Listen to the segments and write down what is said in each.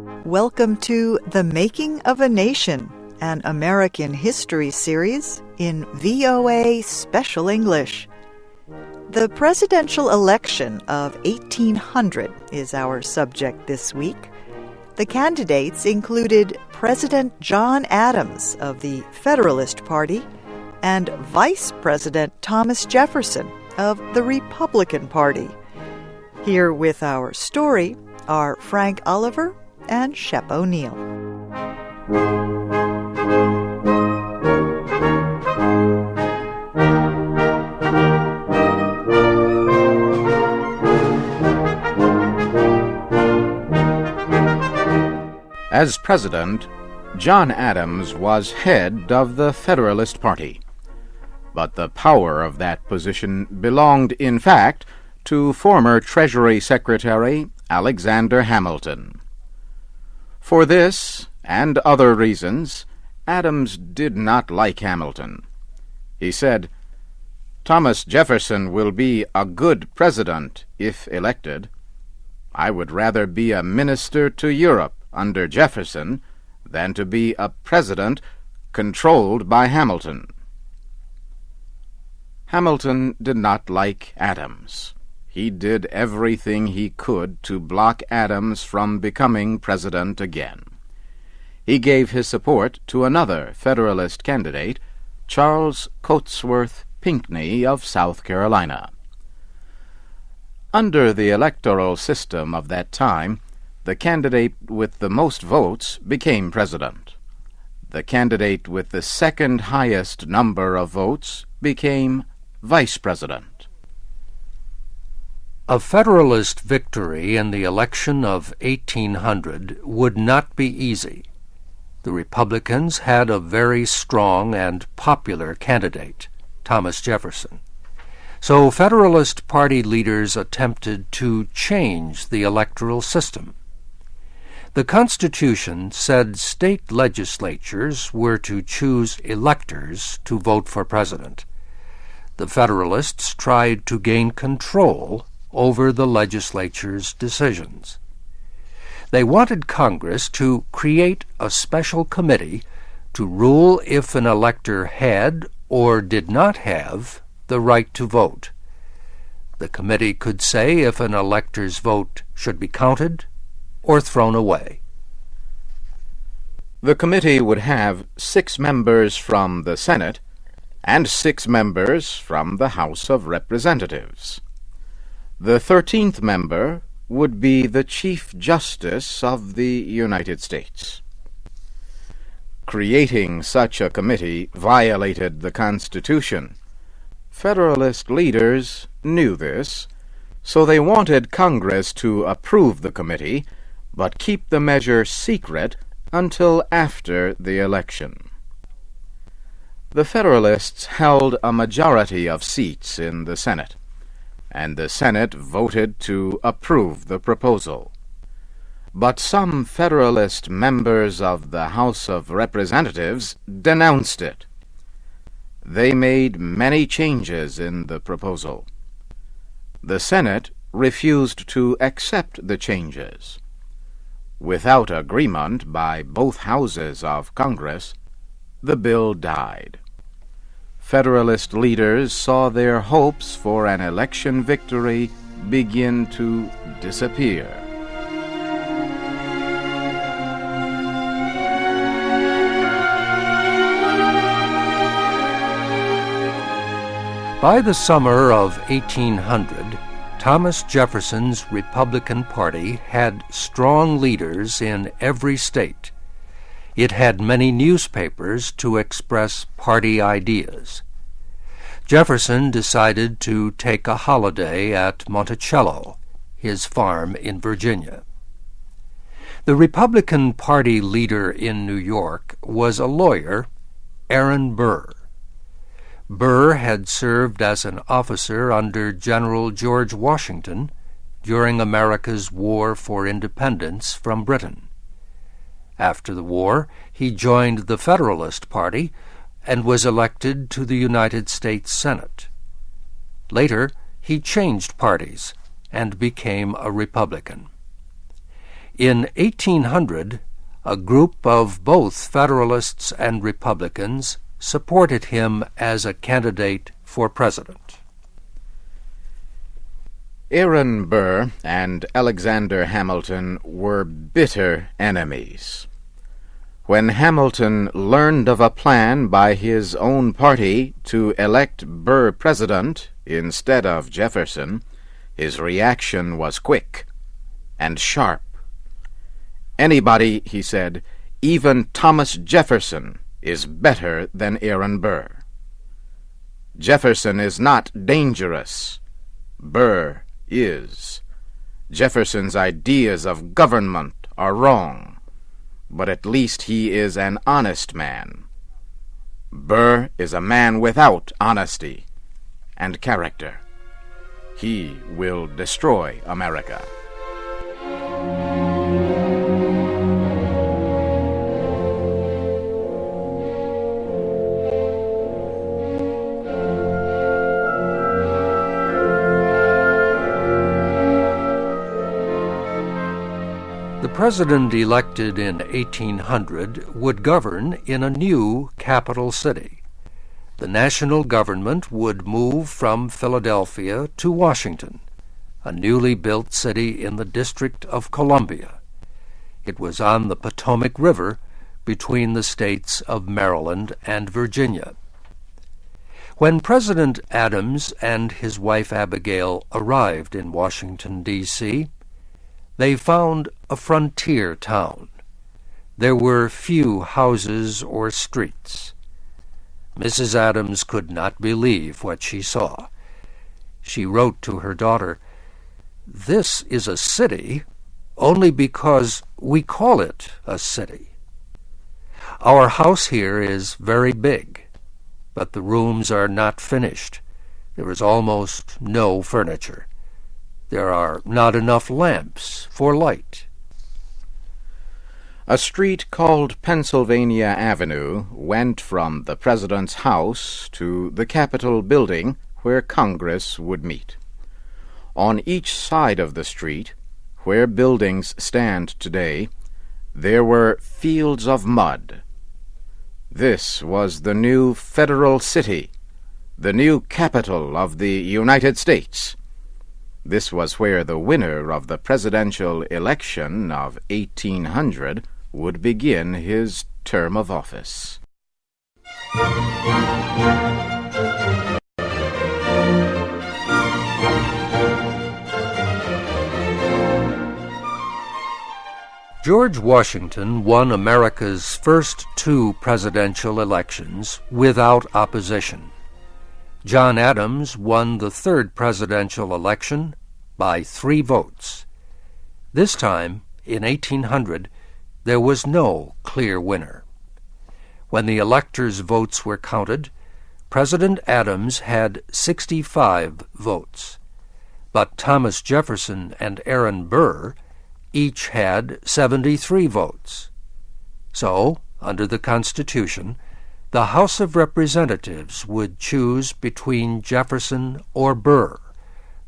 Welcome to The Making of a Nation, an American history series in VOA Special English. The presidential election of 1800 is our subject this week. The candidates included President John Adams of the Federalist Party and Vice President Thomas Jefferson of the Republican Party. Here with our story are Frank Oliver and Shep O'Neill. As president, John Adams was head of the Federalist Party. But the power of that position belonged, in fact, to former Treasury Secretary Alexander Hamilton. For this and other reasons, Adams did not like Hamilton. He said, "Thomas Jefferson will be a good president if elected. I would rather be a minister to Europe under Jefferson than to be a president controlled by Hamilton." Hamilton did not like Adams. He did everything he could to block Adams from becoming president again. He gave his support to another Federalist candidate, Charles Cotesworth Pinckney of South Carolina. Under the electoral system of that time, the candidate with the most votes became president. The candidate with the second highest number of votes became vice president. A Federalist victory in the election of 1800 would not be easy. The Republicans had a very strong and popular candidate, Thomas Jefferson. So Federalist Party leaders attempted to change the electoral system. The Constitution said state legislatures were to choose electors to vote for president. The Federalists tried to gain control over the legislature's decisions. They wanted Congress to create a special committee to rule if an elector had or did not have the right to vote. The committee could say if an elector's vote should be counted or thrown away. The committee would have 6 members from the Senate and 6 members from the House of Representatives. The 13th member would be the Chief Justice of the United States. Creating such a committee violated the Constitution. Federalist leaders knew this, so they wanted Congress to approve the committee, but keep the measure secret until after the election. The Federalists held a majority of seats in the Senate, and the Senate voted to approve the proposal. But some Federalist members of the House of Representatives denounced it. They made many changes in the proposal. The Senate refused to accept the changes. Without agreement by both houses of Congress, the bill died. Federalist leaders saw their hopes for an election victory begin to disappear. By the summer of 1800, Thomas Jefferson's Republican Party had strong leaders in every state. It had many newspapers to express party ideas. Jefferson decided to take a holiday at Monticello, his farm in Virginia. The Republican Party leader in New York was a lawyer, Aaron Burr. Burr had served as an officer under General George Washington during America's war for independence from Britain. After the war, he joined the Federalist Party and was elected to the United States Senate. Later, he changed parties and became a Republican. In 1800, a group of both Federalists and Republicans supported him as a candidate for president. Aaron Burr and Alexander Hamilton were bitter enemies. When Hamilton learned of a plan by his own party to elect Burr president instead of Jefferson, his reaction was quick and sharp. "Anybody," he said, "even Thomas Jefferson, is better than Aaron Burr. Jefferson is not dangerous. Burr is. Jefferson's ideas of government are wrong, but at least he is an honest man. Burr is a man without honesty and character. He will destroy America." The president elected in 1800 would govern in a new capital city. The national government would move from Philadelphia to Washington, a newly built city in the District of Columbia. It was on the Potomac River between the states of Maryland and Virginia. When President Adams and his wife Abigail arrived in Washington, D.C., they found a frontier town. There were few houses or streets. Mrs. Adams could not believe what she saw. She wrote to her daughter, "This is a city only because we call it a city. Our house here is very big, but the rooms are not finished. There is almost no furniture. There are not enough lamps for light." A street called Pennsylvania Avenue went from the president's house to the Capitol building where Congress would meet. On each side of the street, where buildings stand today, there were fields of mud. This was the new federal city, the new capital of the United States. This was where the winner of the presidential election of 1800 would begin his term of office. George Washington won America's first two presidential elections without opposition. John Adams won the third presidential election by 3 votes. This time, in 1800, there was no clear winner. When the electors' votes were counted, President Adams had 65 votes, but Thomas Jefferson and Aaron Burr each had 73 votes. So, under the Constitution, the House of Representatives would choose between Jefferson or Burr,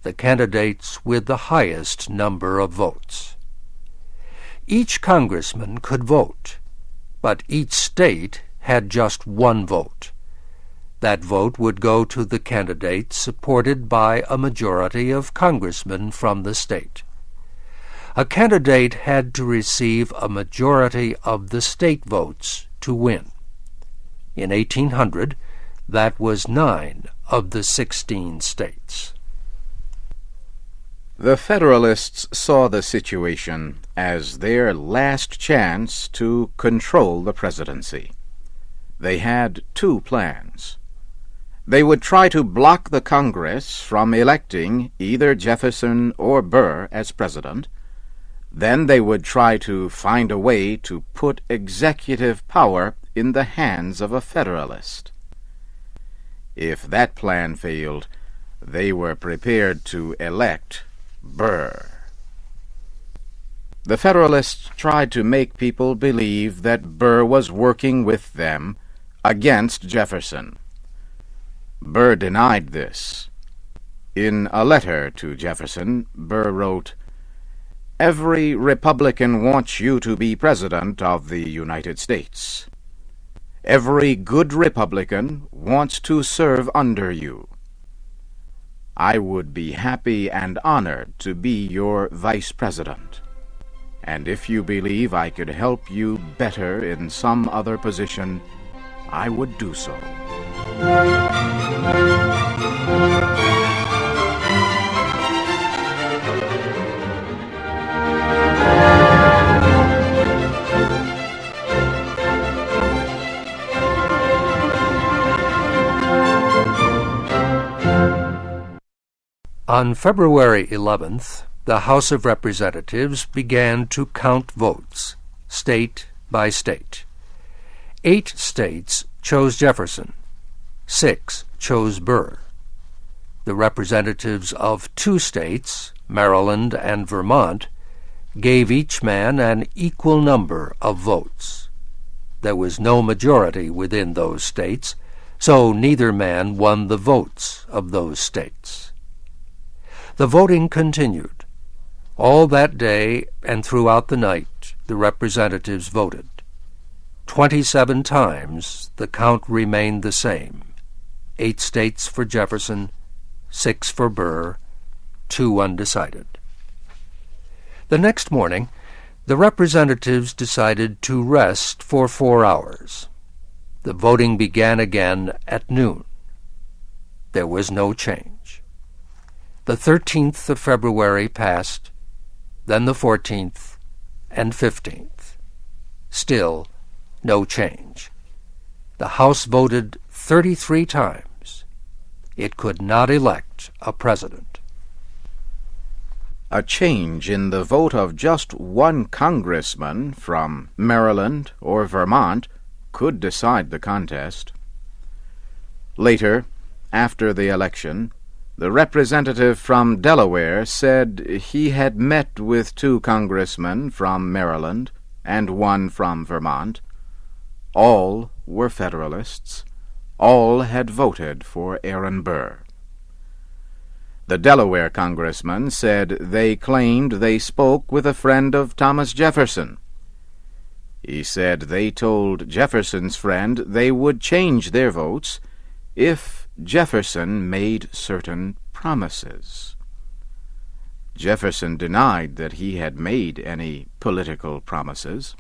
the candidates with the highest number of votes. Each congressman could vote, but each state had just 1 vote. That vote would go to the candidate supported by a majority of congressmen from the state. A candidate had to receive a majority of the state votes to win. In 1800, that was 9 of the 16 states. The Federalists saw the situation as their last chance to control the presidency. They had 2 plans. They would try to block the Congress from electing either Jefferson or Burr as president. Then they would try to find a way to put executive power in the hands of a Federalist. If that plan failed, they were prepared to elect Burr. The Federalists tried to make people believe that Burr was working with them against Jefferson. Burr denied this. In a letter to Jefferson, Burr wrote, Every Republican wants you to be President of the United States. Every good Republican wants to serve under you. I would be happy and honored to be your Vice President. And if you believe I could help you better in some other position, I would do so. On February 11th, the House of Representatives began to count votes, state by state. 8 states chose Jefferson. 6 chose Burr. The representatives of 2 states, Maryland and Vermont, gave each man an equal number of votes. There was no majority within those states, so neither man won the votes of those states. The voting continued. All that day and throughout the night the representatives voted. 27 times the count remained the same. 8 states for Jefferson, 6 for Burr, 2 undecided. The next morning, the representatives decided to rest for 4 hours. The voting began again at noon. There was no change. The 13th of February passed, then the 14th and 15th. Still no change. The House voted 33 times. It could not elect a president. A change in the vote of just one congressman from Maryland or Vermont could decide the contest. Later, after the election, the representative from Delaware said he had met with 2 congressmen from Maryland and 1 from Vermont. All were Federalists. All had voted for Aaron Burr. The Delaware congressman said they claimed they spoke with a friend of Thomas Jefferson. He said they told Jefferson's friend they would change their votes if Jefferson made certain promises. Jefferson denied that he had made any political promises.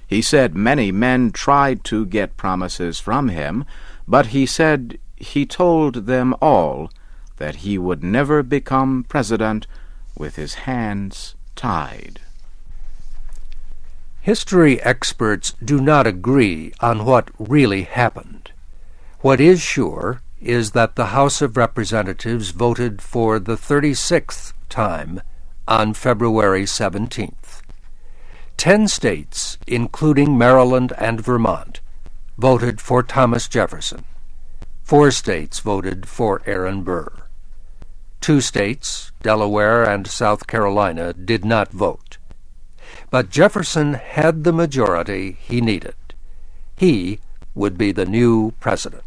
He said many men tried to get promises from him, but he said he told them all that he would never become president with his hands tied. History experts do not agree on what really happened. What is sure is that the House of Representatives voted for the 36th time on February 17th. 10 states, including Maryland and Vermont, voted for Thomas Jefferson. 4 states voted for Aaron Burr. 2 states, Delaware and South Carolina, did not vote. But Jefferson had the majority he needed. He would be the new president.